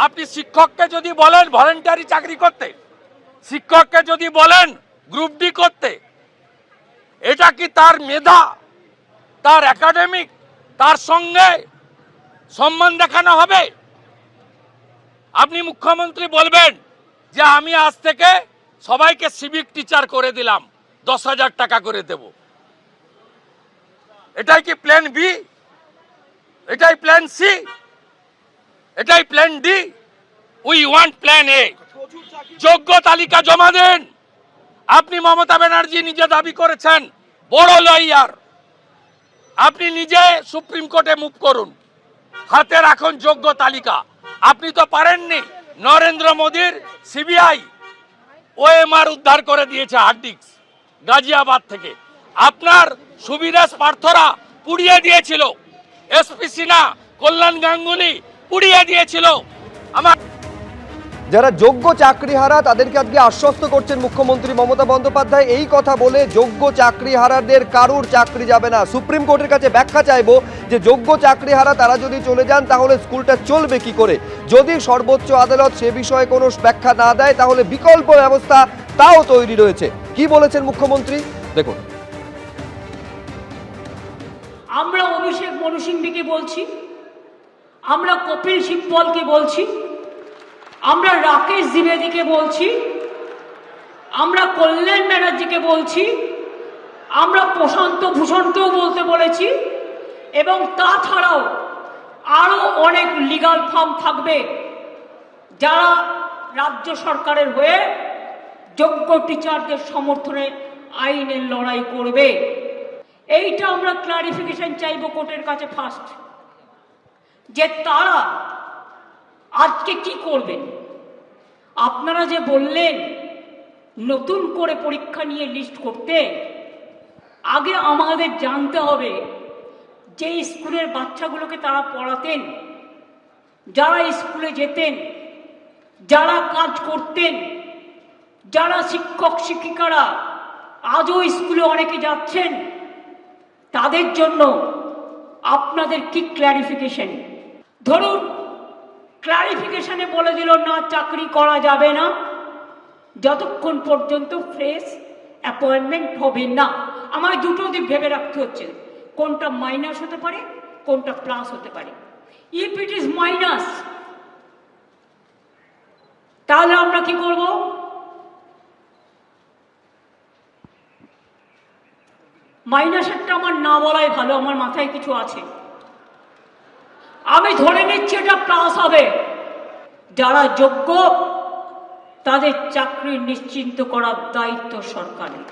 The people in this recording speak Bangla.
আপনি শিক্ষককে যদি বলেন ভলেন্টারি চাকরি করতে, শিক্ষককে যদি বলেন গ্রুপ ডি করতে, এটা কি তার মেধা, তার একাডেমিক, তার সঙ্গে সম্মান দেখানো হবে? আপনি মুখ্যমন্ত্রী বলবেন যে আমি আজ থেকে সবাইকে সিভিক টিচার করে দিলাম, 10,000 টাকা করে দেব। এটাই কি প্ল্যান বি? এটাই প্ল্যান সি? এটাই plan D? We want plan এ। যোগ্য তালিকা জমা দেন। আপনি মমতা ব্যানার্জি নিজে দাবি করেছেন বড় লয়ার, আপনি নিজে সুপ্রিম কোর্টে মুভ করুন, হাতে রাখুন যোগ্য তালিকা। আপনি তো পারেননি। নরেন্দ্র মোদীর সিবিআই ওএমআর উদ্ধার করে দিয়েছে হার্ড ডিস্ক গাজিয়াবাদ থেকে। আপনার সুবিদাস পার্থরা পুড়িয়ে দিয়েছিল, এসপি সিনহা, কল্যাণ গাঙ্গুলি পুড়িয়ে দিয়েছিল। আমার যারা যোগ্য চাকরিহারা তাদেরকে আজকে আশ্বস্ত করছেন মুখ্যমন্ত্রী মমতা বন্দ্যোপাধ্যায়। এই কথা বলে যোগ্য চাকরিহারাদের কারুর চাকরি যাবে না। সুপ্রিম কোর্টের কাছে ব্যাখ্যা চাইবো যে যোগ্য চাকরিহারা তারা যদি চলে যান তাহলে স্কুলটা চলবে কি করে। যদি সর্বোচ্চ আদালত সে বিষয়ে কোনো ব্যাখ্যা না দেয় তাহলে বিকল্প ব্যবস্থা তাও তৈরি রয়েছে। কি বলেছেন মুখ্যমন্ত্রী দেখুন। আমরা অভিষেক মনু সিংভিকে বলছি, আমরা কপিল সিব্বলকে বলছি, আমরা রাকেশ দ্বিবেদীকে বলছি, আমরা কল্যাণ ব্যানার্জিকে বলছি, আমরা প্রশান্ত ভূষণকেও বলতে বলেছি, এবং তাছাড়াও আরও অনেক লিগাল ফার্ম থাকবে যারা রাজ্য সরকারের হয়ে যোগ্য টিচারদের সমর্থনে আইনের লড়াই করবে। এইটা আমরা ক্লারিফিকেশন চাইব কোর্টের কাছে ফার্স্ট, যে তারা আজকে কি করবেন। আপনারা যে বললেন নতুন করে পরীক্ষা নিয়ে লিস্ট করতে, আগে আমাদের জানতে হবে যে স্কুলের বাচ্চাগুলোকে তারা পড়াতেন, যারা স্কুলে যেতেন, যারা কাজ করতেন, যারা শিক্ষক শিক্ষিকারা আজও স্কুলে অনেকে যাচ্ছেন, তাদের জন্য আপনাদের কি ক্ল্যারিফিকেশন। ধরুন ক্ল্যারিফিকেশনে বলে দিল না চাকরি করা যাবে না যতক্ষণ পর্যন্ত ফ্রেশ অ্যাপয়েন্টমেন্ট হবে না। আমায় দুটো দিক ভেবে রাখতে হচ্ছে, কোনটা মাইনাস হতে পারে, কোনটা প্লাস হতে পারে। ইফ ইট ইজ মাইনাস, তাহলে আমরা কি করব? মাইনাসেরটা আমার না বলাই ভালো, আমার মাথায় কিছু আছে। আমি ধরে নিচ্ছি এটা প্লাস হবে। যারা যোগ্য তাদের চাকরি নিশ্চিন্ত করার দায়িত্ব সরকারের।